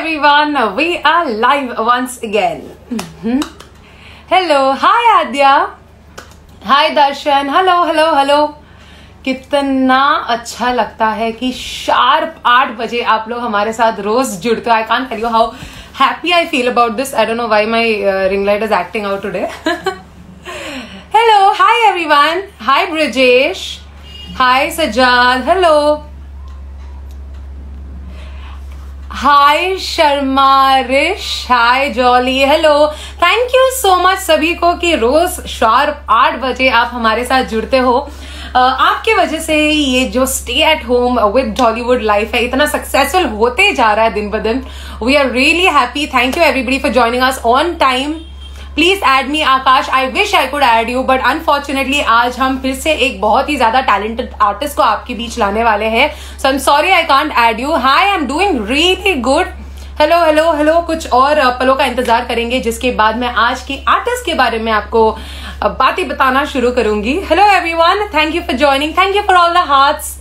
everyone, we are live once again. Hello, hi Adya, hi Darshan, hello. कितना अच्छा लगता है कि शार्प 8 बजे आप लोग हमारे साथ रोज जुड़ते हो. I can't tell you how happy I feel about this. I don't know why my ring light is acting out today. Hello, hi everyone, hi Brijesh, hi Sajad, hello. Hi शर्मारिश, hi Jolly, hello. Thank you so much सभी को कि रोज sharp 8 बजे आप हमारे साथ जुड़ते हो. आपके वजह से ये जो stay at home with Tollywood life है इतना सक्सेसफुल होते जा रहा है दिन ब दिन. We are really happy. Thank you everybody for joining us on time. Please add me Akash. I wish I could add you but unfortunately आज हम फिर से एक बहुत ही ज्यादा टैलेंटेड आर्टिस्ट को आपके बीच लाने वाले हैं. So I am sorry I can't add you. Hi, I am doing really good. Hello. कुछ और पलों का इंतजार करेंगे जिसके बाद मैं आज की आर्टिस्ट के बारे में आपको बातें बताना शुरू करूंगी. Hello everyone, thank you for joining, thank you for all the hearts.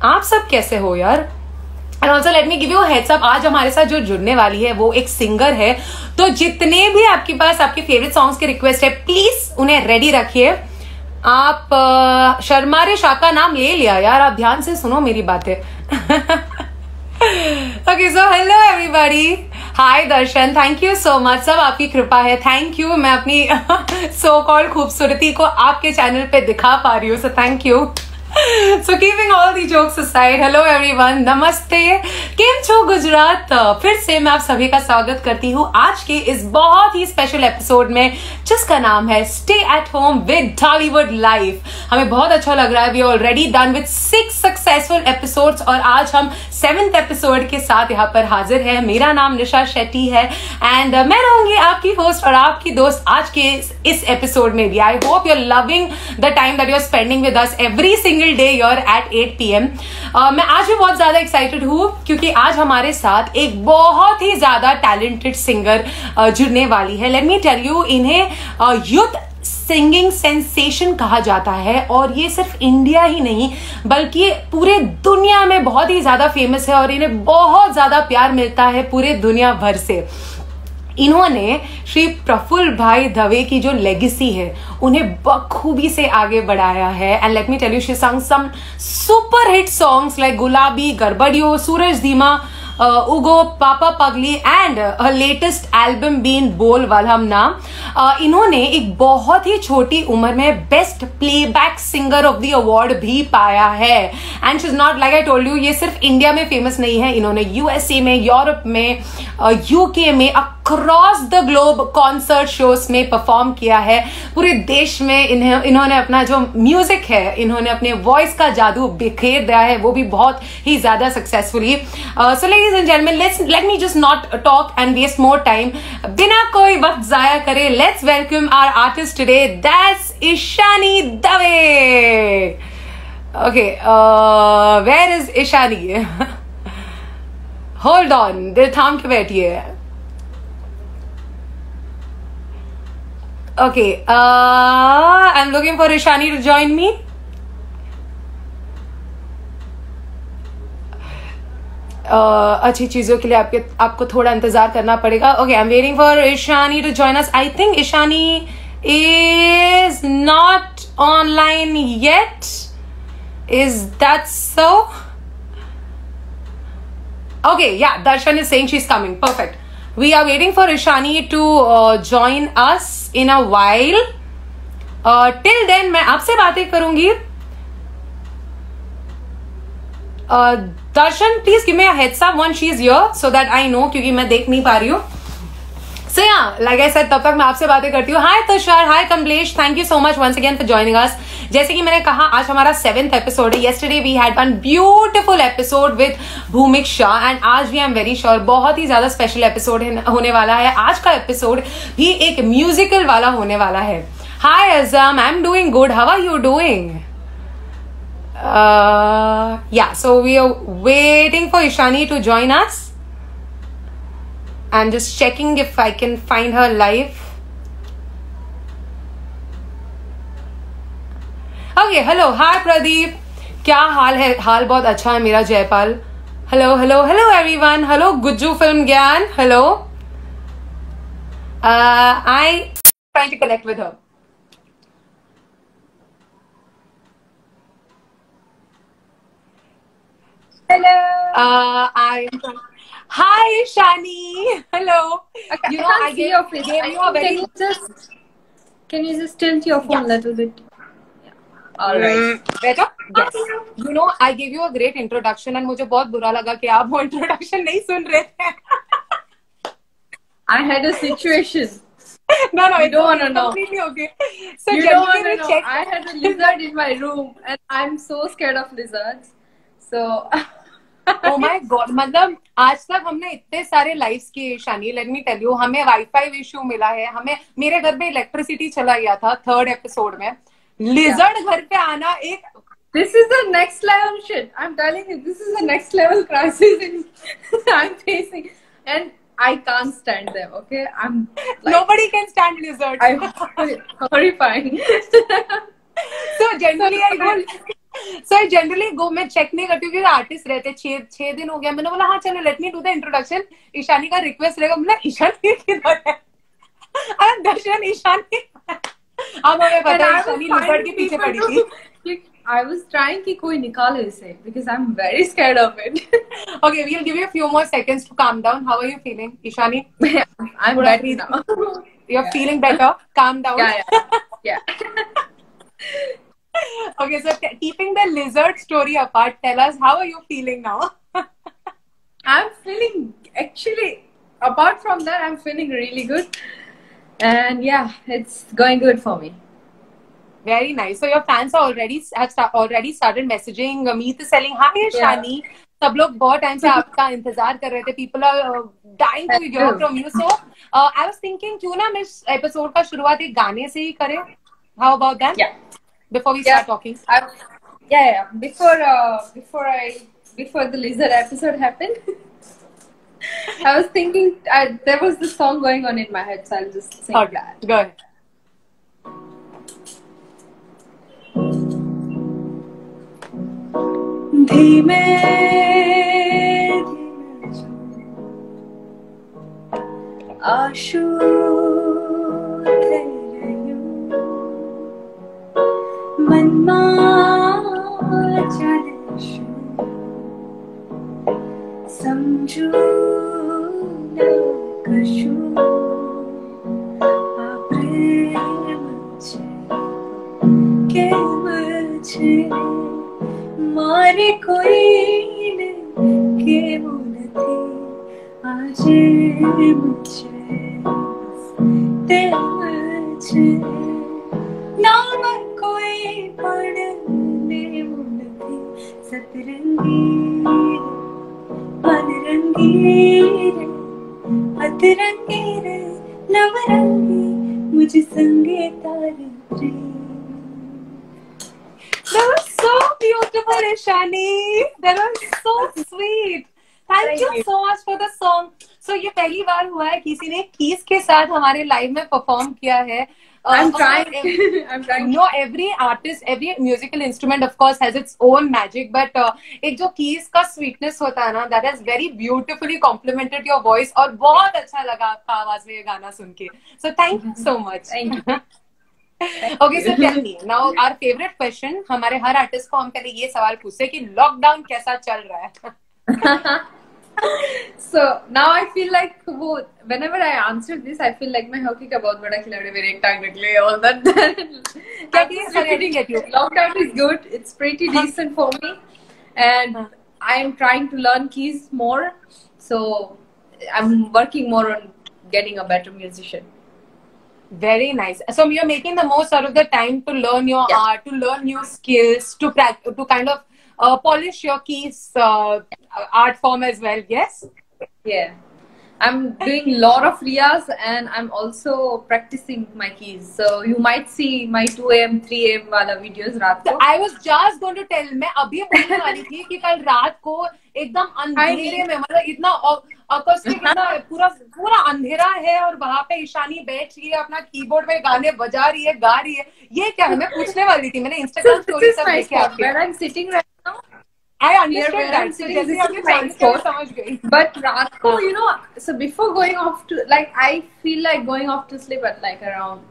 आप सब कैसे हो यार? And also let me give you heads up, आज हमारे साथ जो जुड़ने वाली है वो एक सिंगर है. तो जितने भी आपके पास आपके फेवरेट सॉन्ग्स के रिक्वेस्ट है प्लीज उन्हें रेडी रखिए. आप शर्मारे शाह का नाम ले लिया यार, आप ध्यान से सुनो मेरी बातें. Okay, so hello everybody. Hi Darshan, thank you so much. सब आपकी कृपा है, थैंक यू. मैं अपनी सो कॉल्ड खूबसूरती को आपके चैनल पे दिखा पा रही हूँ, so thank you. So keeping all the jokes aside, hello everyone, नमस्ते. केम छो गुजरात. फिर से मैं आप सभी का स्वागत करती हूँ आज के इस बहुत ही स्पेशल एपिसोड में जिसका नाम है stay at home with Tollywood life. हमें बहुत अच्छा लग रहा है. We already done with 6 successful episodes और आज हम 7th एपिसोड के साथ यहाँ पर हाजिर है. मेरा नाम निशा शेट्टी है एंड मैं रहूंगी आपकी होस्ट और आपकी दोस्त आज के इस एपिसोड में भी. I hope you are loving the time that you are spending with us every single day your at 8 PM. मैं आज भी बहुत ज्यादा एक्साइटेड हूँ क्योंकि आज हमारे साथ एक बहुत ही ज्यादा टैलेंटेड सिंगर जुड़ने वाली है. लेट मी टेल यू, इन्हें यूथ सिंगिंग सेंसेशन कहा जाता है और ये सिर्फ इंडिया ही नहीं बल्कि पूरे दुनिया में बहुत ही ज्यादा फेमस है और इन्हें बहुत ज्यादा प्यार मिलता है पूरे दुनिया भर से. इन्होंने श्री प्रफुल्ल भाई दवे की जो लेगेसी है उन्हें बखूबी से आगे बढ़ाया है. And let me tell you, she sung some super hit songs like Gulabi, Garbadiyo, सूरज धीमा, उगो, पापा पगली एंड लेटेस्ट एल्बम बीन बोल वालम नाम. इन्होंने एक बहुत ही छोटी उम्र में best playback singer of the award भी पाया है. And she is not like I told you, ये सिर्फ इंडिया में फेमस नहीं है. इन्होंने यूएसए में, यूरोप में, यूके में, across the globe concert shows में परफॉर्म किया है. पूरे देश में इन्होंने अपना जो म्यूजिक है, इन्होंने अपने वॉइस का जादू बिखेर दिया है, वो भी बहुत ही ज्यादा successfully. So ladies and gentlemen, let me just not talk and waste more time. बिना कोई वक्त जाया करे, let's welcome our artist today. That's Ishani Dave. Okay, where is Ishani? Hold on, दिल थाम के बैठिए. Okay, I'm looking for Ishani to join me. अच्छी चीजों के लिए आपको थोड़ा इंतजार करना पड़ेगा. Okay, I am waiting for Ishani to join us. I think Ishani is not online yet. Is that so? Okay, yeah, Darshan is saying she is coming. Perfect. We are waiting for Ishani to join us in a while. Till then मैं आपसे बातें करूंगी. Darshan, please give me a heads up when she is here so that I know, क्योंकि मैं देख नहीं पा रही हूँ. सो या, लाइक आई सेड, तब तक मैं आपसे बातें करती हूँ. Hi Tushar, hi Kamlesh, thank you so much once again for joining us. जैसे कि मैंने कहा, आज हमारा 7th एपिसोड है. Yesterday we had one beautiful episode with Bhumik Shah and आज भी आई एम वेरी श्योर बहुत ही ज्यादा स्पेशल एपिसोड होने वाला है. आज का एपिसोड भी एक म्यूजिकल वाला होने वाला है. Hi Azam, I am doing good. How are you doing? Yeah, so we are waiting for Ishani to join us. I'm just checking if I can find her live. Okay, hello, hi Pradeep. क्या हाल है? हाल बहुत अच्छा है मेरा Jaipal. hello everyone. Hello Gujju Film Gyan. Hello. I trying to connect with her. Hello. I am. Hi Shani. Hello. Okay, You know, I can't see your face. gave you a very. Can you just tilt your phone a little bit? Yeah. All right. Better? Yes. You know, I gave you a great introduction and मुझे बहुत बुरा लगा कि आप वो introduction नहीं सुन रहे थे. I had a situation. No, you don't want to know. Completely okay. So you don't want to know. I had a lizard in my room, and I'm so scared of lizards. So. Oh my God! मतलब आज तक हमने इतने सारे lives किए शानी. Let me tell you, हमें wifi issue मिला है. हमें मेरे घर पे इलेक्ट्रिसिटी चला गया था 3rd एपिसोड में. लिजर्ड घर पे आना एक. This is the next level shit. I'm telling you, this is the next level crisis I'm facing, and I can't stand them. Okay, I'm. Like, nobody can stand lizards. I'm horrifying. So generally go. मैं check नहीं करती हूँ क्योंकि artist रहते. 6 दिन हो गया. मैंने बोला हाँ चलो let me do the introduction. Ishani का रिक्वेस्ट रहेगा. बोला ईशानी किधर है? अरे दर्शन ईशानी. अब हमें पता है ईशानी लिजर्ड के पीछे पड़ी थी. I was trying कि कोई निकाले इसे because I'm very scared of it. Okay, we'll give you a few more seconds to calm down. How are you feeling, Ishani? I'm better now. You're feeling better? Calm down. Yeah. Okay, so keeping the lizard story apart, tell us how are you feeling now? I'm feeling actually. Apart from that, I'm feeling really good, and yeah, it's going good for me. Very nice. So your fans are already started messaging. Meet is selling. Hi, Shani. सब लोग बहुत time से आपका इंतजार कर रहे थे. People are dying to hear from you. So I was thinking क्यों ना मैं इस एपिसोड का शुरुआत एक गाने से ही करें. How about that? Yeah. Before we start talking. Yeah. Before the lizard episode happened, I was thinking there was this song going on in my head, so I'll just sing that. Go ahead. धीमे आशु मनमा चालशु समझू न कशु प्रेम के मुझे मारे कोई के मुझे आज मुझे ते मुझे नाम कोई पढ़ने मुझे सतरंगी मनरंगी अतरंगी रे नवरंगी मुझे संगे तारे. That was so beautiful, Ishani. That was so sweet. Thank you so much for the song. So ये पहली बार हुआ है किसी ने कीज के साथ हमारे लाइव में परफॉर्म किया है. I'm trying. No, every artist, every musical instrument, of course, has its own magic. But एक जो keys का sweetness होता है ना, that has very beautifully complemented your voice. और बहुत अच्छा लगा आपका आवाज में ये गाना सुन के. So thank you so much. Thank you. Okay, so tell me now our favorite question. हमारे हर आर्टिस्ट को हम पहले ये सवाल पूछते हैं कि लॉकडाउन कैसा चल रहा है. So now I feel like whenever I answer this, I feel like मैं हॉकी का बहुत बड़ा खिलाड़ी मेरे एक टांग निकले all that. Lockdown is good. It's pretty decent for me, and I am trying to learn keys more. So I'm working more on getting a better musician. Very nice. So you're making the most out of the time to learn your art, to learn new skills, to kind of polish your keys art form as well. Yes. Yeah. I'm doing a lot of riyas and I'm also practicing my keys. So you might see my 2 AM, 3 AM वाला videos रात को. I was just going to tell. मैं अभी बोलने वाली थी कि कल रात को एकदम अंधेरे में मतलब इतना अकोस्टिक इतना पूरा अंधेरा है और वहाँ पे ईशानी बैठ रही है अपना कीबोर्ड में गाने बजा रही है गा रही है. ये क्या है मैं पूछने वाली थी. मैंने इंस्टाग्राम स्टोरी सब देखे आपके. Where I'm sitting right now. I here understood where I'm that. So sitting, जैसे this आपने is my चालू किया मैं spot. समझ गई. But रात को, हाँ. you know, so before going off to, like, I feel like going off to sleep at like around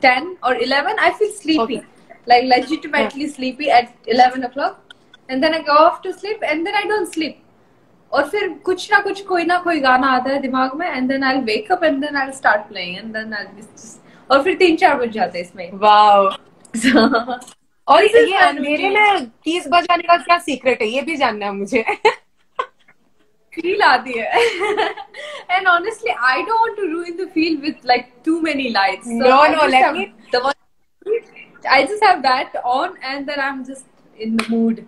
10 or 11. I feel sleepy, Okay. like हाँ. legitimately sleepy at 11 o'clock. And then I go off to sleep and then I don't sleep. और फिर कुछ ना कुछ कोई ना कोई गाना आता है दिमाग में, and then I'll wake up and then I'll start playing and then I'll just, और फिर 3-4 बज जाते हैं इसमें. Wow. So, और this is ये my अंधेरे routine. में कीज बजाने का क्या सीक्रेट है, ये भी जानना है मुझे. Feel आती है. And honestly, I don't want to ruin the feel with like too many lights. So No, I no, just let have me. the one. I just have that on, and then I'm just in the mood.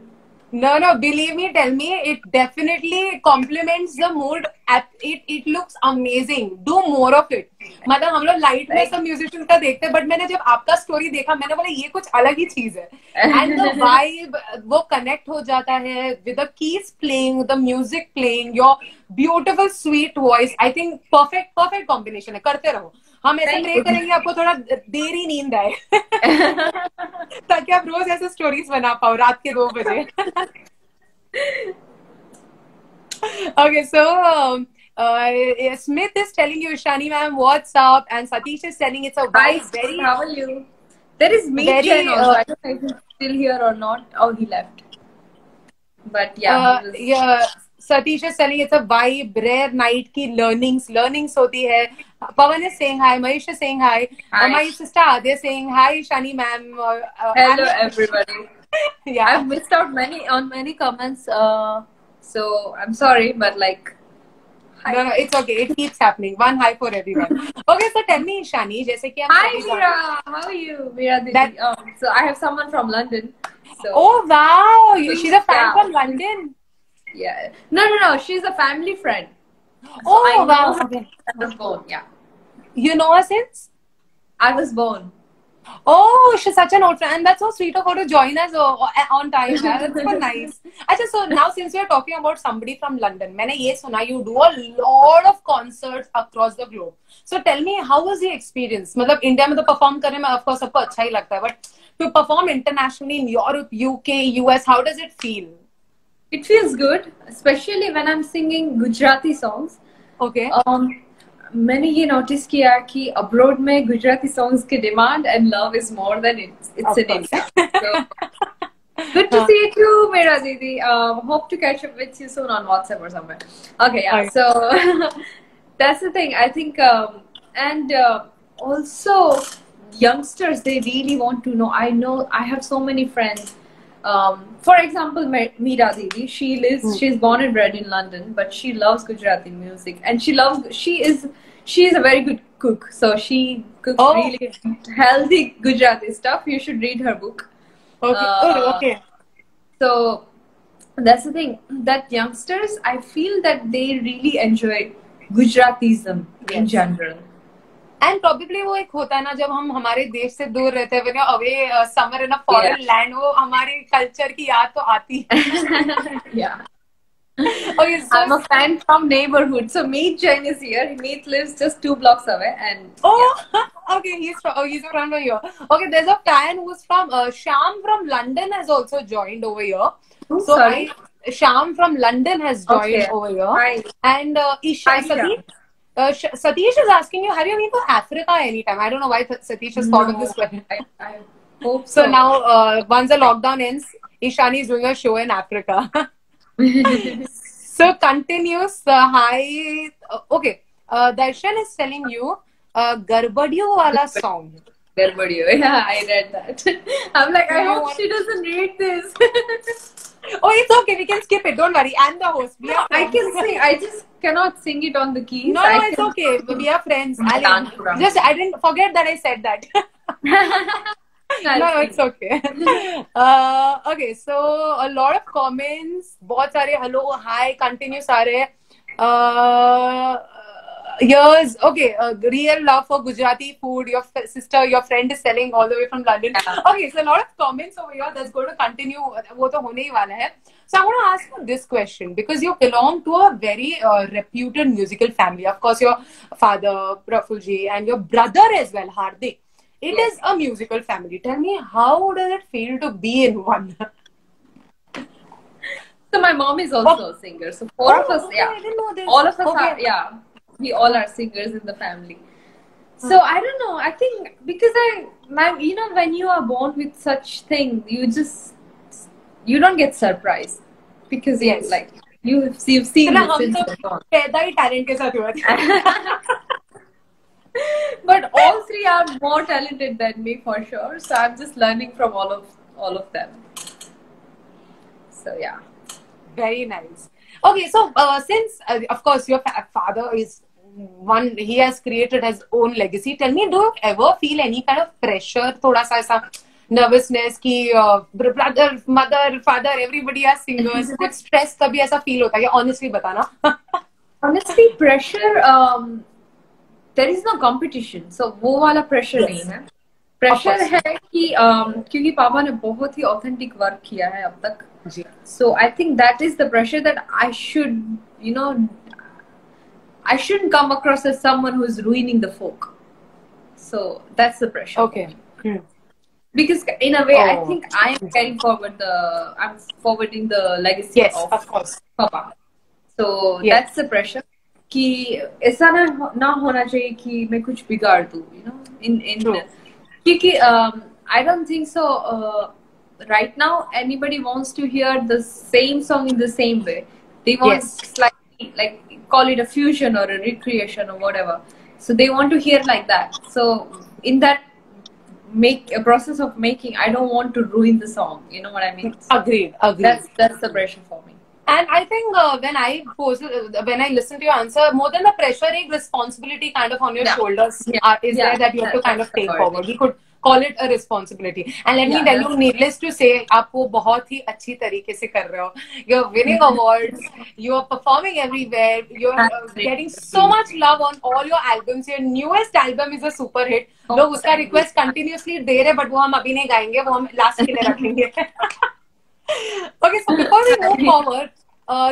No, no, believe me, tell me, it definitely complements the mood. It looks amazing. Do more of it. मतलब हम लोग light में सब musician का देखते हैं, but मैंने जब आपका स्टोरी देखा मैंने बोला ये कुछ अलग ही चीज है. एंड द वाइब वो कनेक्ट हो जाता है with the keys playing, the music playing, your beautiful sweet voice. I think perfect perfect combination है. करते रहो. हम ऐसे प्रे करेंगे आपको थोड़ा देर ही नींद आए ताकि आप रोज ऐसे स्टोरीज बना पाओ रात के 2 बजे. Okay, so Smith is telling you, Ishani ma'am, what's up? And Satish is telling it's a Hi, vibe. Steve, Very, how are you? There is Meet very. Jain also. I don't know if he's still here or not. Oh, he left. But yeah, he was. Yeah, Satish is telling it's a vibe. Rare night की learnings होती है. Pawan is saying hi. Mahesh is saying hi. Hi. My sister Adya is saying hi, Ishani ma'am. Hello, everybody. Yeah. I've missed out on many comments. So I'm sorry, but like. Hi. No, it's okay. It keeps happening. One hi for everyone. Okay, so tell me, Ishani, जैसे कि हम Hi, सभी Mira. How are you? Mira Didi. So I have someone from London. So. Oh wow, she's a fan Yeah. from London. Yeah. No. She's a family friend. So Oh I know wow. her Okay. since I was born. Yeah. You know her since? I was born. Oh, she's such an old friend. And that's so sweet of her to join us on time. Yeah, that's so nice. Achha, so now since you're talking about somebody from London, मैंने ये सुना you do a lot of concerts across the globe. So tell me, how was the experience? मतलब India में तो perform करने में of course सबको अच्छा ही लगता है, but to perform internationally in Europe, UK, US, how does it feel? It feels good, especially when I'm singing Gujarati songs. Okay. मैंने ये नोटिस किया कि अब्रॉड में गुजराती सॉन्ग्स की demand and love is more than it's in India. Good to see you too, Mira Didi. Hope to catch up with you soon on WhatsApp or somewhere. Okay, yeah. So that's the thing. I think, and also youngsters, they really want to know. I know I have so many friends. For example, Mira Didi, she's born and bred in London, but she loves Gujarati music, and she is a very good cook. So she cooks really healthy Gujarati stuff. You should read her book. Okay. Okay. So that's the thing, that youngsters, I feel that they really enjoy Gujaratism in general. And probably वो एक होता है ना जब हम हमारे देश से दूर रहते हैं, when you're away somewhere in a foreign land, वो हमारे कल्चर की याद तो आती है. Yeah. Okay, so I'm a fan from neighborhood. So Meet Jain is here. Meet lives just 2 blocks away, and okay, he's from here. Okay, there's a fan who's from Sham from London has also joined over here. Oh, so sorry. Sham from London has joined over here. Hi. And Satish is asking you, have you been to Africa anytime? I don't know why Satish has thought of this question. I hope so. So now, once the lockdown ends, Ishani is doing a show in Africa. So continues. Hi. Okay. Darshan is telling you Garbadiyo wala song. Garbadiyo. Yeah, I read that. I'm like, I hope she doesn't read this. Oh, it's okay. We can skip it. Don't worry. I'm the host. We are I can sing. I just cannot sing it on the keys. No, it's okay. We are friends. I didn't forget that I said that. No, it's okay. Okay, so a lot of comments. बहुत सारे hello, hi, continue सारे. Here's okay. Real love for Gujarati food. Your sister, your friend is selling all the way from London. Okay, so a lot of comments over here. That's going to continue. वो तो होने ही वाला है. So I want to ask you this question because you belong to a very reputed musical family. Of course, your father Prafulji and your brother as well, Hardik. It is a musical family. Tell me, how does it feel to be in one? So my mom is also a singer. So four of us, okay, I didn't know this. all of us Okay. are, we all are singers in the family. So I don't know. I think because you know, when you are born with such thing, you don't get surprised because Yes. you've seen चला this हम since तो you're born. पैदा ही talent के साथ हुआ था. But all three are more talented than me for sure. So I'm just learning from all of them. So yeah. Very nice. Okay, so since of course your father is one, he has created his own legacy. Tell me, do you ever feel any kind of pressure, थोड़ा सा ऐसा nervousness कि brother, mother, father, everybody are singers? कुछ stress कभी ऐसा feel होता है? या honestly बताना. Honestly, pressure. There is no competition. So वो वाला pressure नहीं है. Pressure है कि क्योंकि पापा ने बहुत ही authentic work किया है अब तक. So I think that is the pressure that I should, you know, I shouldn't come across as someone who is ruining the folk. So that's the pressure. Okay. Because in a way, I think I am carrying forward I'm forwarding the legacy of course. Papa. So that's the pressure. कि ऐसा ना होना चाहिए कि मैं कुछ बिगाड़ दूँ, you know, in क्योंकि I don't think so. Right now, anybody wants to hear the same song in the same way. They want slightly, like, call it a fusion or a recreation or whatever. So they want to hear like that. So in that a process of making, I don't want to ruin the song. You know what I mean? So agreed. That's the pressure for me. And I think when I listen to your answer, more than the pressure, a responsibility kind of on your shoulders is there that you have to kind of take forward. We could call it a responsibility. And let me tell you, needless to say, आप वो बहुत ही अच्छी तरीके से कर रहे हो. You're winning awards. You're performing everywhere. You're getting so much love on all your albums. Your newest album is a super hit. लोग उसका request continuously दे रहे, but वो हम अभी नहीं गाएंगे. वो हम last के लिए रखेंगे. Okay, so before we move forward,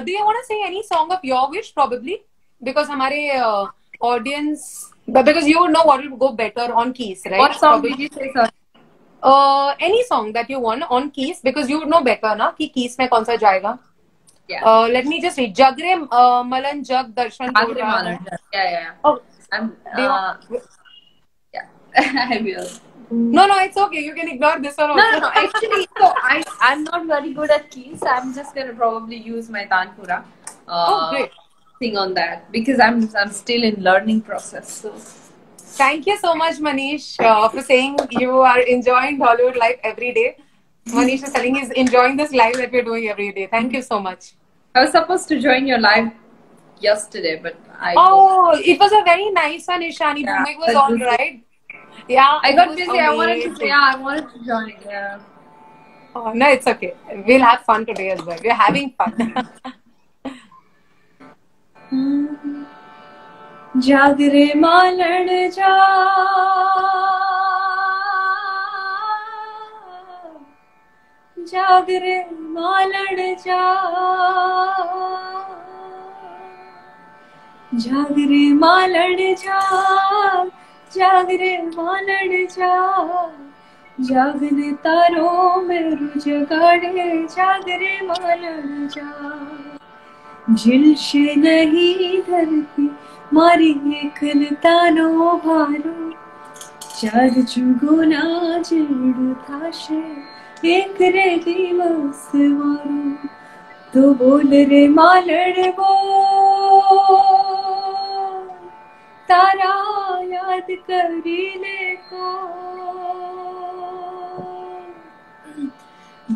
do you want to sing any song of your wish, probably? Because हमारे audience, because you know what will go better on keys, right? What song did you say, sir? Any song that you want on keys, because you know better ना कि keys में कौन सा जाएगा. Yeah. Let me just read. Jagre Malan Jag Darshan. Jagre Malan Jag. Yeah. Oh, yeah. I will. No, it's okay. You can ignore this one also. No. Actually, so I'm not very good at keys. I'm just gonna probably use my Tanpura. Great. Sing on that because I'm still in learning process. So. Thank you so much, Manish, for saying you are enjoying Hollywood life every day. Manish is telling he's enjoying this live that we're doing every day. Thank you so much. I was supposed to join your live yesterday, but it was a very nice one, Ishani. Yeah, It was all right. Yeah, I got busy. I wanted to join. Yeah. Oh, no, it's okay. We'll have fun today as well. We're having fun. जागरे मालड़ जा जागरे मालड़ जा जागरे मालड़ जा जागरे मालड़ जा जागने तारों में रुझ गाड़े जागरे मालड़ जा झिलशे नहीं धरती मारी एकलतानो भारो चार जुगुना जेडू थाशे एक रे दिवस मारो तो बोल रे मालड़ बोल तारा याद करीले को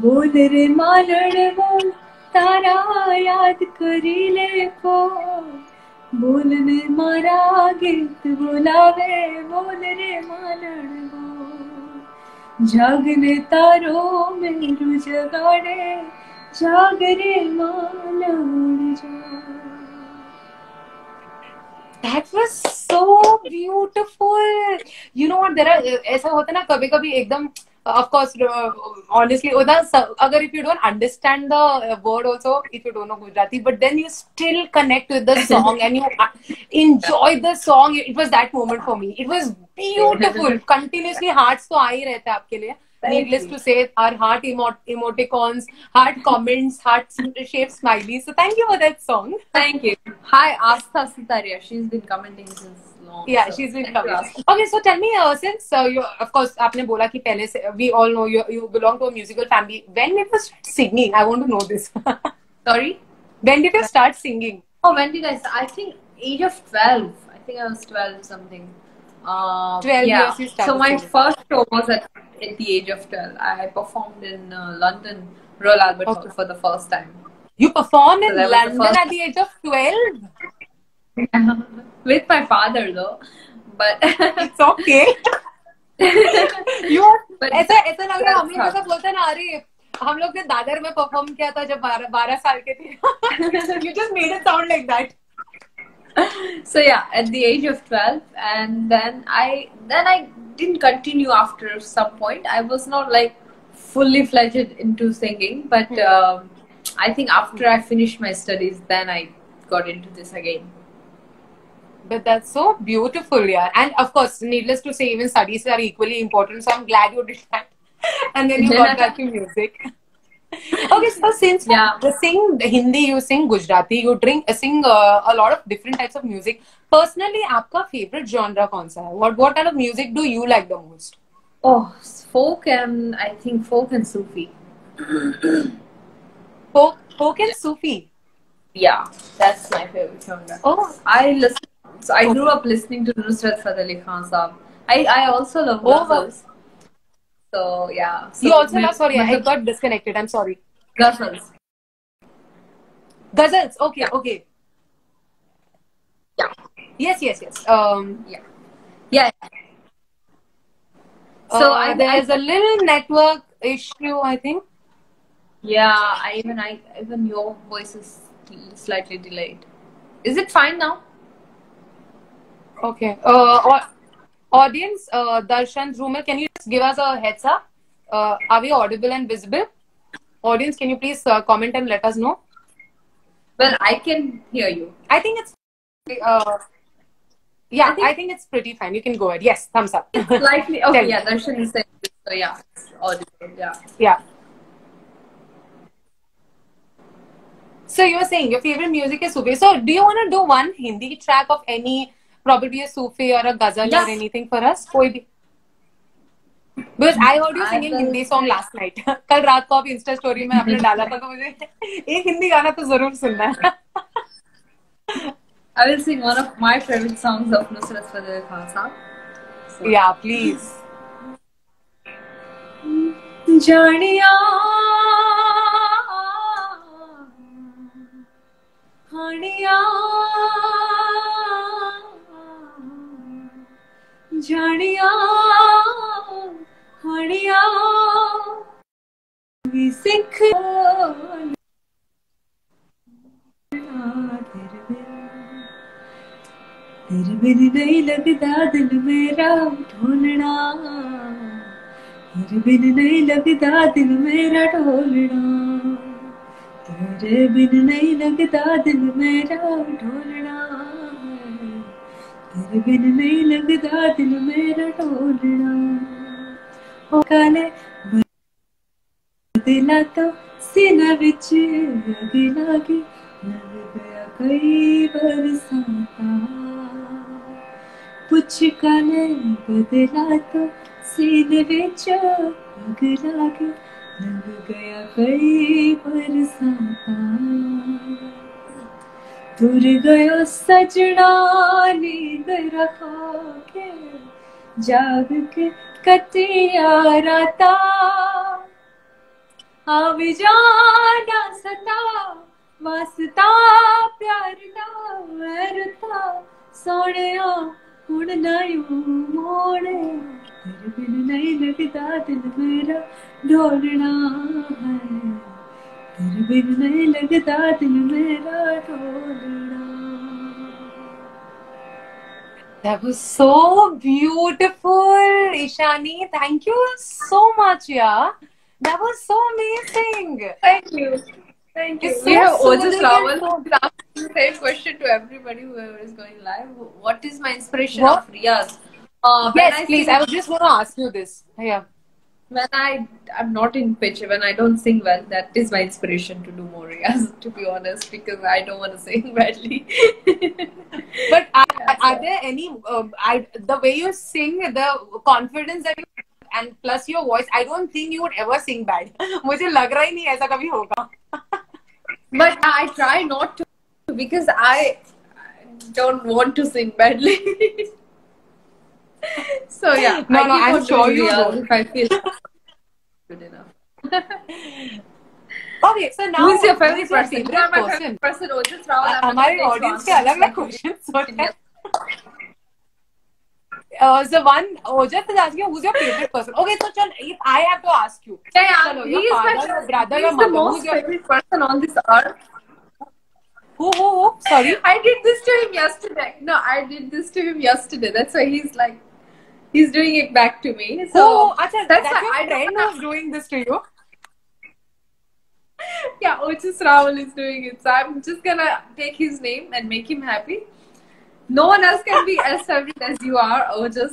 बोल रे मालड़ बोल तारा याद करीले को बोलने मारा गीत बोलावे बोल रे मालड़ बोल जागने तारों में रुझ गाड़े जाग रे मालड़ जा. That was so beautiful. You know what? ऐसा होता है ना कभी-कभी एकदम. Of course, honestly, agar if you don't understand the word also, if you don't know Gujarati, but then you still connect with the song and you enjoy the song. It was that moment for me. It was beautiful. Continuously hearts तो आ ही रहते हैं आपके लिए. Needless to say, our heart emoticons, heart comments, heart-shaped smileys. So thank you for that song. Thank you. Hi, Astha Sitaria. She's been commenting since long. Yeah, so she's been thank you, coming. Astha. Okay, so tell me, since you, of course, आपने बोला कि पहले से, we all know you belong to a musical family. When did you start singing? I want to know this. Sorry? When did you start singing? Oh, when did I start? I think age of 12. I think I was 12 something. 12 yeah. years you started So my singing. first show was at the age of 12. I performed in London Royal Albert Hall for the first time. You performed in So that was the London first- at the age of 12? With my father though. But It's okay. You are, But ऐसा लग रहा है हम लोग that's ऐसा बोलते हैं ना, अरे हम लोग ने दादर में परफॉर्म किया था जब 12 साल के थे. You just made it sound like that. So yeah, at the age of 12, and then I didn't continue after some point. I was not like fully fledged into singing, but I think after I finished my studies, then I got into this again. But that's so beautiful, yeah. And of course, needless to say, even studies are equally important. So I'm glad you did that. And then you got back to music. Okay, so since you sing Hindi, you sing Gujarati, you sing a lot of different types of music. Personally, आपका favorite genre कौन सा है? What kind of music do you like the most? Oh, folk and I think folk and Sufi. Folk and Sufi. Yeah, that's my favorite genre. Oh, I grew up listening to Nusrat Fateh Ali Khan Saab. I also love ghazals. So yeah. So you also love, sorry, I got disconnected. I'm sorry. Ghazals. Ghazals. Okay, okay. Yeah. Yes. Yeah. So there's a little network issue, I think. Yeah, even your voice is slightly delayed. Is it fine now? Okay. Audience, Darshan, Dhrumal, can you just give us a heads up? Are we audible and visible? Audience, can you please comment and let us know? Well, I can hear you. I think it's I think it's pretty fine. You can go ahead. Yes, thumbs up. Slightly. Okay, yeah, Darshan is saying this, so yeah, it's audible. Yeah. So you were saying your favorite music is Sufi. So do you want to do one Hindi track of any, probably a Sufi or a ghazal or anything for us? Because I heard you singing Hindi song last night. कल रात को आप Insta story में आपने डाला था, तो मुझे एक हिंदी गाना तो जरूर सुनना है. I will sing one of my favorite songs of Nusrat Fateh Ali Khan Saab. Yeah, please. जानिया हानिया जानिया हानिया भी सिख तेरे बिन नहीं लगदा दिल मेरा ढोलना तेरे बिन नहीं लगदा दिल मेरा ढोलना तेरे बिन नहीं लगदा दिल मेरा ढोलना तेरे बिन नहीं लगदा दिल मेरा ढोलना ओ काले दिला तो सीना विच अग लागी लग गया कई बरसाता पुछ काले बदला तो सीने विच अग लागी लग गया कई बरसाता तुर गयो सजना नींद रखा के जाग के कटिया राता आवी जाना सता वास्ता प्यार ना वरता सोने हुण नायू मोड़े तेरे बिन नहीं लगदा दिल मेरा ढोलना है तेरे बिन नहीं लगदा दिल मेरा ढोलना. That was so beautiful, Ishani. Thank you so much, yeah. That was so amazing. Thank you. Thank you. It's We have so Ojas soothing Rawal and so- asking the same question to everybody whoever is going live. What is my inspiration What? of Riyaz? Yes, please. I was just going to ask you this. Yeah. when I'm not in pitch, when I don't sing well, that is my inspiration to do more riyaz, to be honest, because I don't want to sing badly. But Yeah, are so. there any the way you sing, the confidence that you and plus your voice, I don't think you would ever sing bad. मुझे लग रहा ही नहीं ऐसा कभी होगा. But I try not to because I don't want to sing badly. So yeah, No, I no, keep I'm on sure doing you riyaz don't. if I feel good enough. Okay, so now Who is your who favorite is your person? You favorite are my person? favorite person. Ojit Rawal. I'm not हमारे going to audience के answer this अलग-अलग like a questions होते million. हैं. So one, Ojit is asking, who's your favorite person? Okay, so chal, if I have to ask you, Yeah, chalo, he your is father, your brother, he your is the mother, who's most your favorite person on this earth. who? Sorry. I did this to him yesterday. No, I did this to him yesterday. That's why he's like, he's doing it back to me. Who? So Acha, that's that's why your I don't friend wanna. who's doing this to you. Yeah, Ojit Rawal is doing it. So I'm just gonna take his name and make him happy. No one else can be as favorite as you are, Ojit.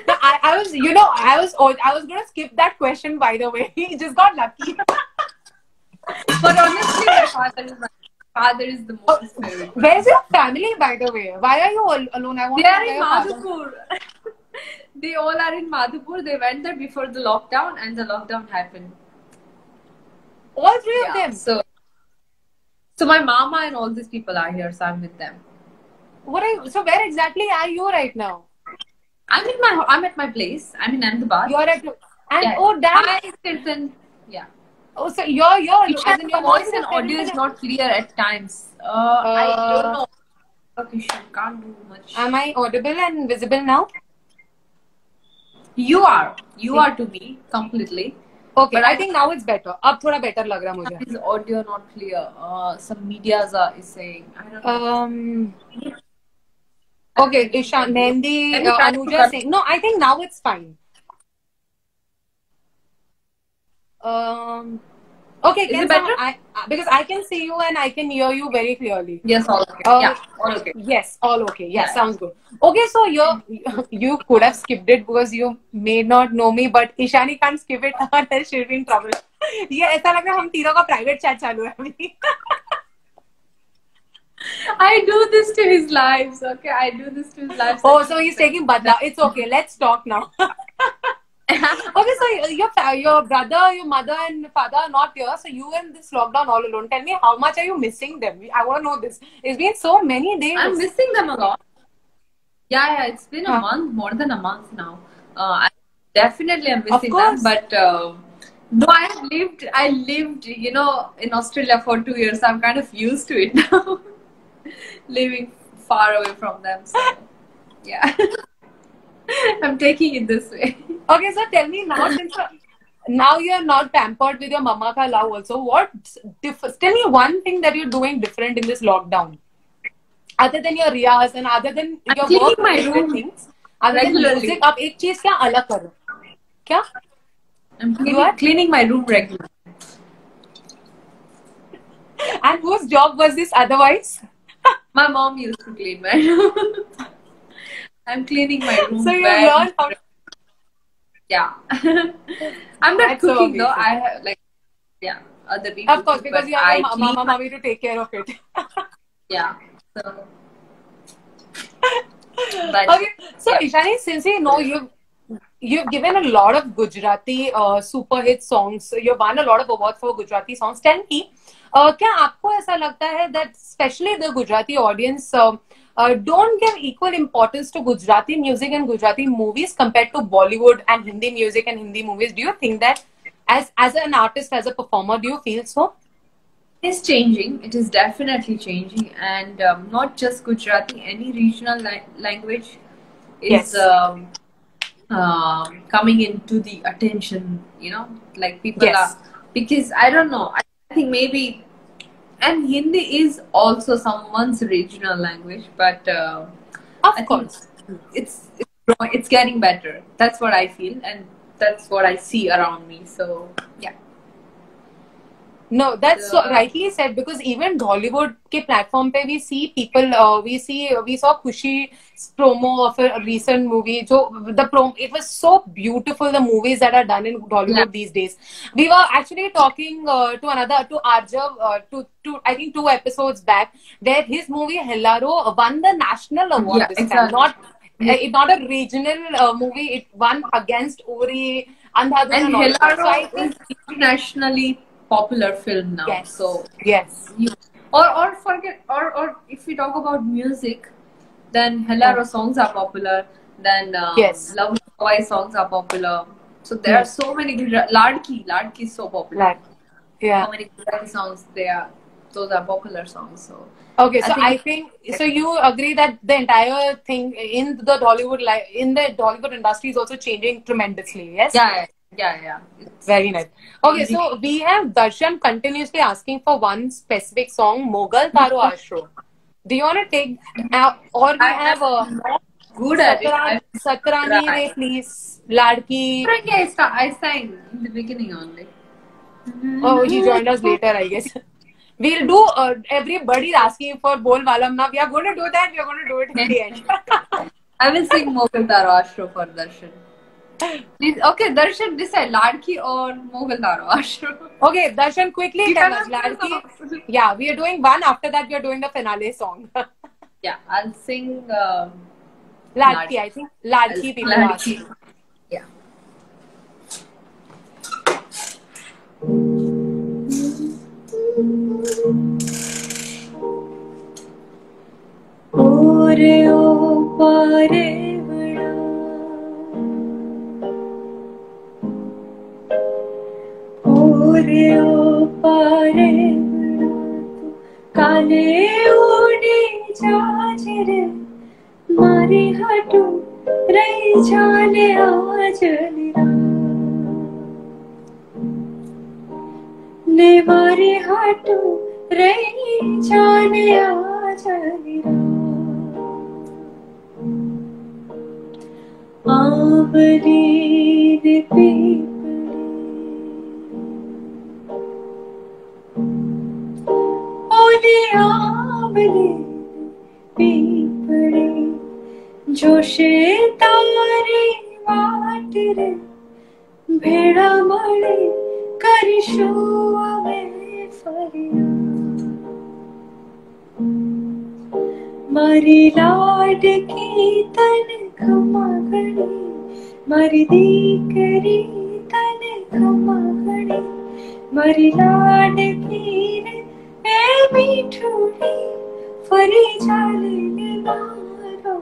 No, I was, I was gonna skip that question by the way. He just got lucky. But honestly, my father is the most favorite. Where's your family, by the way? Why are you all alone? I want They to are know in your father. Madhupur. They all are in Madhupur. They went there before the lockdown, and the lockdown happened. All three of Yeah. them. So my mama and all these people are here, so I'm with them. So where exactly are you right now? I'm at my place. I'm in Ahmedabad. You're at and Yeah. oh damn. Hi, Kirtan. Yeah. Oh, so you're Isha, as in your you're not voice with and your audio parents. is not clear at times. I don't know. Okay, sure. Can't do much. Am I audible and visible now? You are to me completely. Okay, But I think now it's better. अब थोड़ा better लग रहा मुझे. Is audio not clear? Some medias is saying. I don't know. Okay, Isha, Nandi, Let me try to Anuja cut- saying no. I think now it's fine. Okay, Is can it better? because I can see you and I can hear you very clearly. Yes, all okay. Yeah, all okay. Yes, all okay. Yes, Yeah. sounds good. Okay, so you could have skipped it because you may not know me, but Ishani can't skip it or else she'll be in trouble. ये ऐसा लग रहा है हम तीनों का private chat चालू है अभी. I do this to his lives. Okay, I do this to his lives. Oh, so he's taking badla. It's okay. Let's talk now. Okay, so your brother, your mother, and father are not here. So you in this lockdown all alone. Tell me, how much are you missing them? I want to know this. It's been so many days. I'm missing them a lot. Yeah, it's been a Huh. month, more than a month now. Definitely I'm missing them, course. but no, I lived, in Australia for 2 years. I'm kind of used to it now, living far away from them. So, yeah, I'm taking it this way. Okay, so tell me now, since now you're not pampered with your mama ka love also, tell me one thing that you're doing different in this lockdown. Other than your riyas and other than I'm your cleaning work my related room things, other than regularly. music, आप एक चीज क्या अलग कर रहे हो? क्या? I'm You are? cleaning my room regularly. And whose job was this otherwise? My mom used to clean my room. I'm cleaning my room. So you very learned how. Yeah. I'm not That's so cooking though. amazing. I have other people. Of course, cook, because but you have I your clean mama mommy to take care of it. Yeah. So. But Okay, so Ishani, since you know you've given a lot of Gujarati super hit songs, you've won a lot of awards for Gujarati songs. Tell me, क्या आपको ऐसा लगता है that especially the Gujarati audience don't give equal importance to Gujarati music and Gujarati movies compared to Bollywood and Hindi music and Hindi movies? Do you think that as an artist, as a performer, do you feel so? it's changing. It is definitely changing, and not just Gujarati. Any regional language is Yes. coming into the attention. Like people Yes. are, because I don't know. I think maybe, and Hindi is also someone's regional language, but Of I think course. it's getting better. That's what I feel, and that's what I see around me. So yeah. No, that's so So, rightly said, because even Hollywood के platform पे we see people, we saw Khushi promo of a recent movie. जो the promo, it was so beautiful. The movies that are done in yeah, Hollywood these days. We were actually talking to Arjav, to I think 2 episodes back, where his movie Hellaro won the national award yeah, this time. exactly. Yeah. Not a regional movie. It won against Uri, Andhadhun, And and all of that. So I Helaro think is internationally popular film now. yes, So yes. you, or forget, or if we talk about music, then Helaro songs are popular. Then Yes. Love Boy songs are popular. So there Hmm. are so many good. Ladki is so popular. Like, yeah. How many Gujarati songs there are? Those are popular songs. So Okay, I so think I think so. You agree that the entire thing in the Dollywood industry is also changing tremendously. Yes. yeah. It's Very nice. Okay, changing. so we have Darshan continuously asking for one specific song, Mogal Taro Ashro. Do you want to take, or we have I'm not good at it. I Satrani try. Re please, Ladki. Apparently, I sang in the beginning only. Oh, he joined us later, I guess. We'll do, everybody asking for Bol Walam now. We are going to do that. We are going to do it at the end. I will sing Mogal Taro Ashro for Darshan. Please, okay, Darshan, decide Ladki or Mogal Taro Ashro. Okay, Darshan, quickly You tell us, cannot sing Ladki. songs. Yeah, we are doing one. After that, we are doing the finale song. Yeah, I'll sing Ladki, Ladki. I think. Ladki people ask. Ladki. Yeah. ओरे ओ पारे बड़ा ओरे ओ पारे बड़ा तू काले ओडे जाजरे मारे हाटू रही जाने आज निरा ने मारे हाटू रही जाने आज निरा आंबरी ने पीपड़ी ओले आंबरी पीपड़ी जोशे तारे वाटरे भेड़ा मळे करिशु अमे फरिया मारी लाडकी तन खमागणी मारी दीकरी तन खमागणी मारी लाडकी रे ए मीठुड़ी फरी जाले मारो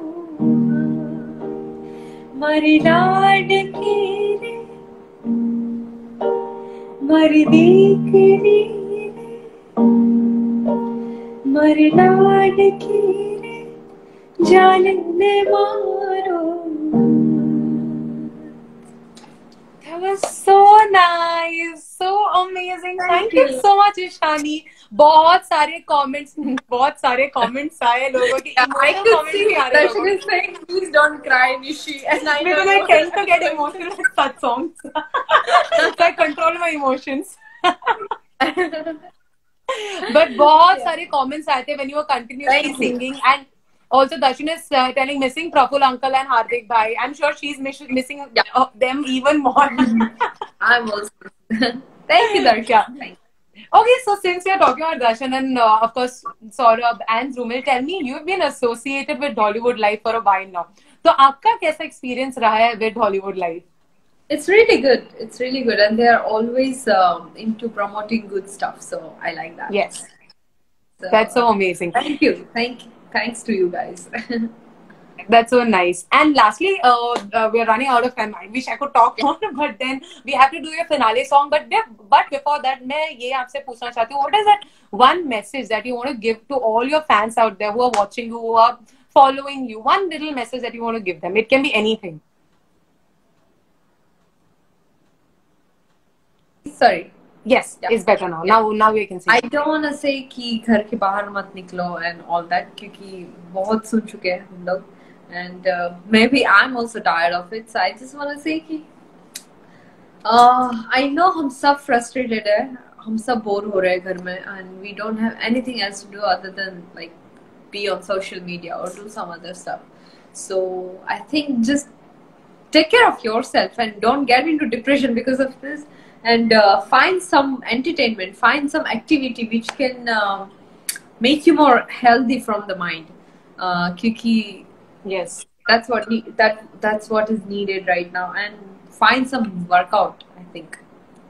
मारी लाडकी रे मारी दीकरी रे मारी लाडकी रे जाले मारो. That was so nice, so amazing. Thank you so much, Ishani. बहुत सारे comments आए लोगों के. I Emotional could comments see भी आ रहे Darshan लोगों is saying, please don't cry, Nishi. And I because I tend to get emotional with such songs. So I control my emotions. But बहुत सारे comments आए थे when you were continuously Thank you. singing, and also Darshan is telling missing Praful uncle and Hardik bhai. I'm sure she's missing them even more. I'm also. Thank you, Darshan. Yeah. Thank you. Okay, so since we are talking about Darshan and of course Saurabh and Zumil, tell me, you've been associated with Hollywood life for a while now. तो आपका कैसा experience रहा है with Hollywood life? It's really good. It's really good. And they're always into promoting good stuff. So I like that. Yes. So, That's so amazing. Thank you. Thanks to you guys. That's so nice. And lastly, we're running out of time. I wish I could talk more, but then we have to do your finale song. But before that, मैं ये आपसे पूछना चाहती हूँ, what is that one message that you want to give to all your fans out there who are watching you, who are following you? One little message that you want to give them. It can be anything. Sorry. Yes, Yeah. it's better now. Now we can see. I don't want to say कि घर के बाहर मत निकलो and all that क्योंकि बहुत सुन चुके हैं हम लोग and maybe I'm also tired of it. So I just want to say कि I know हम सब frustrated है, हम सब बोर हो रहे हैं घर में and we don't have anything else to do other than like be on social media or do some other stuff. So I think just take care of yourself and don't get into depression because of this, and find some entertainment, find some activity which can make you more healthy from the mind. Kyuki, Yes. that's what is needed right now, and find some workout, I think.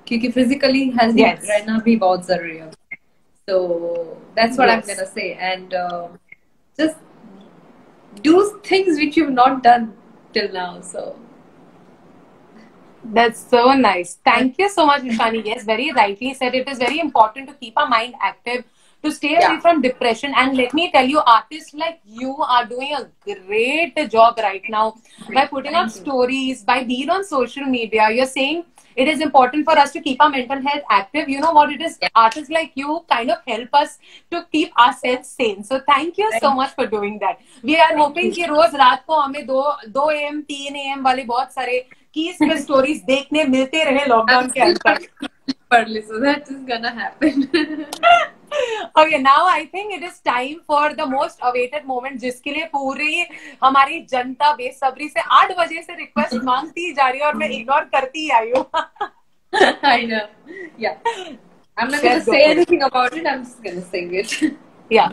क्योंकि physically healthy रहना भी बहुत जरूरी है. So that's what I'm gonna say, and just do things which you've not done till now. So that's so nice. Thank you so much, Ishani. Yes, very rightly said. It is very important to keep our mind active, to stay away from depression. And let me tell you, artists like you are doing a great job right now by putting up stories, by being on social media. You're saying it is important for us to keep our mental health active. You know what it is? Artists like you kind of help us to keep ourselves sane. So thank you so much for doing that. We are hoping कि रोज रात को हमें 2 AM 3 AM वाले बहुत सारे keys पे stories देखने मिलते रहे लॉकडाउन के अंदर. So that is gonna happen. Okay, now I think it is time for the most awaited moment, जिसके लिए पूरी हमारी जनता बेसब्री से 8 बजे से रिक्वेस्ट मांगती जा रही है और मैं इग्नोर करती आई हूँ. I know. Yeah. I'm not gonna say anything about it. I'm just gonna sing it. Yeah.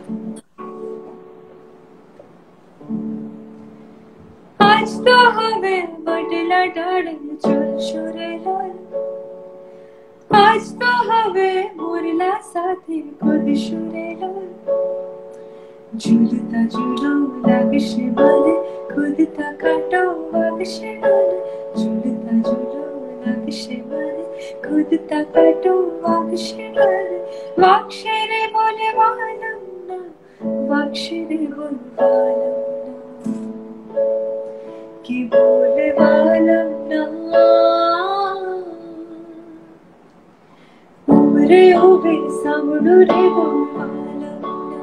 आज तो हमें बदला डाल चल शुरे लाल. आज तो हमें मुरला साथे खुद शुरे लाल. झूलता झूलो लागश बाले खुद ता काटो वागश डाल. झूलता झूलो लागश बाले खुद ता काटो वागश डाल. वाक्षरे बोले वालम ना, वाक्षरे बोले वालम ना, कि बोले वालम ना. उमरे उभे सामडू रे बोले वालम ना.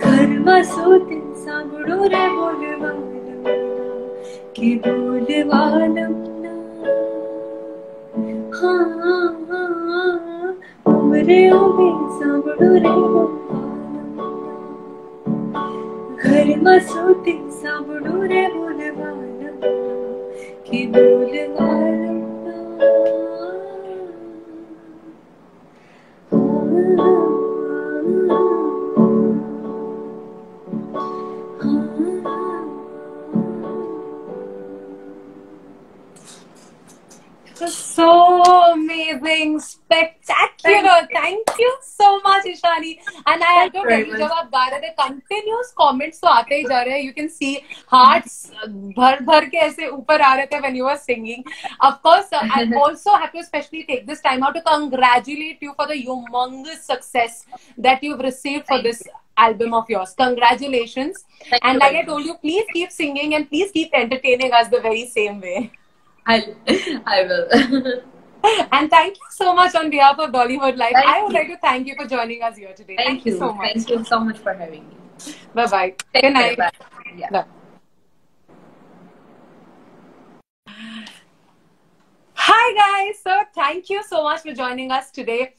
घर में सोते सामडू रे बोले वालम ना, कि बोले वालम ना. हाँ हाँ उमरे उभे सामडू रे बोले वालम ना. घर में सोते सामडू रे बोले वालम ना, कि बोले वालम ना. So amazing, spectacular. Thank you so much, Ishani. And I had to tell you, जब आप गा रहे थे, continuous comments तो आते ही जा रहे हैं. You can see hearts भर भर के ऐसे ऊपर आ रहे थे when you were singing. Of course, I also have to especially take this time out to congratulate you for the humongous success that you've received for this album of yours. Congratulations. And like I told you, please keep singing and please keep entertaining us the very same way. I will. And thank you so much on behalf of Dollywood Life. I would like to thank you for joining us here today. Thank you so much. Thank you so much for having me. Bye-bye. Good night. Bye. Yeah. Bye. Hi guys, so thank you so much for joining us today.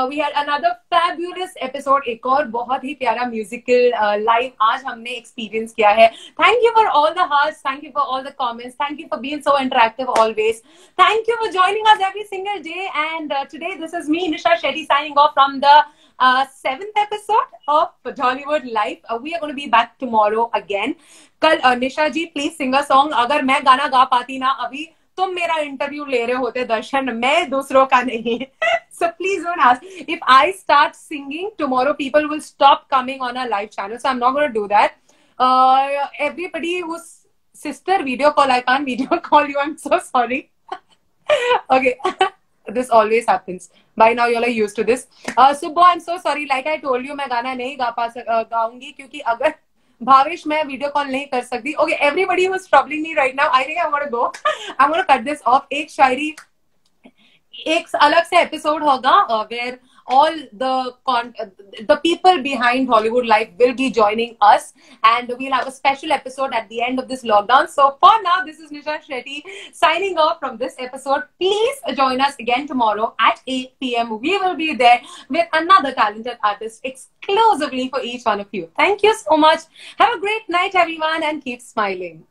We had another fabulous episode. एक और बहुत ही प्यारा musical live आज हमने experience किया है. Thank you for all the hearts, thank you for all the comments, thank you for being so interactive always. Thank you for joining us every single day. And today this is me, Nisha Shetty, signing off from the 7th episode of Dollywood Life. We are going to be back tomorrow again. कल निशा जी please sing a song. अगर मैं गाना गा पाती ना अभी तुम मेरा इंटरव्यू ले रहे होते दर्शन, मैं दूसरों का नहीं. So please don't ask. If I start singing tomorrow, people will stop coming on our live channel. So I'm not going to do that. Everybody whose sister video call, I can't video call you. I'm so sorry. Okay. This always happens. By now you're like used to this. Subbo, I'm so sorry. Like I told you, मैं गाना नहीं गाऊंगी क्योंकि अगर भावेश मैं video call नहीं कर सकती. Okay, everybody who's troubling me right now, I think I'm gonna go. I'm gonna cut this off. एक शायरी एक अलग से एपिसोड होगा where all the people behind Hollywood Life will be joining us, and we'll have a special episode at the end of this lockdown. So for now, this is Nisha Shetty signing off from this episode. Please join us again tomorrow at 8 p.m. We will be there with another talented artist exclusively for each one of you. Thank you so much. Have a great night, everyone, and keep smiling.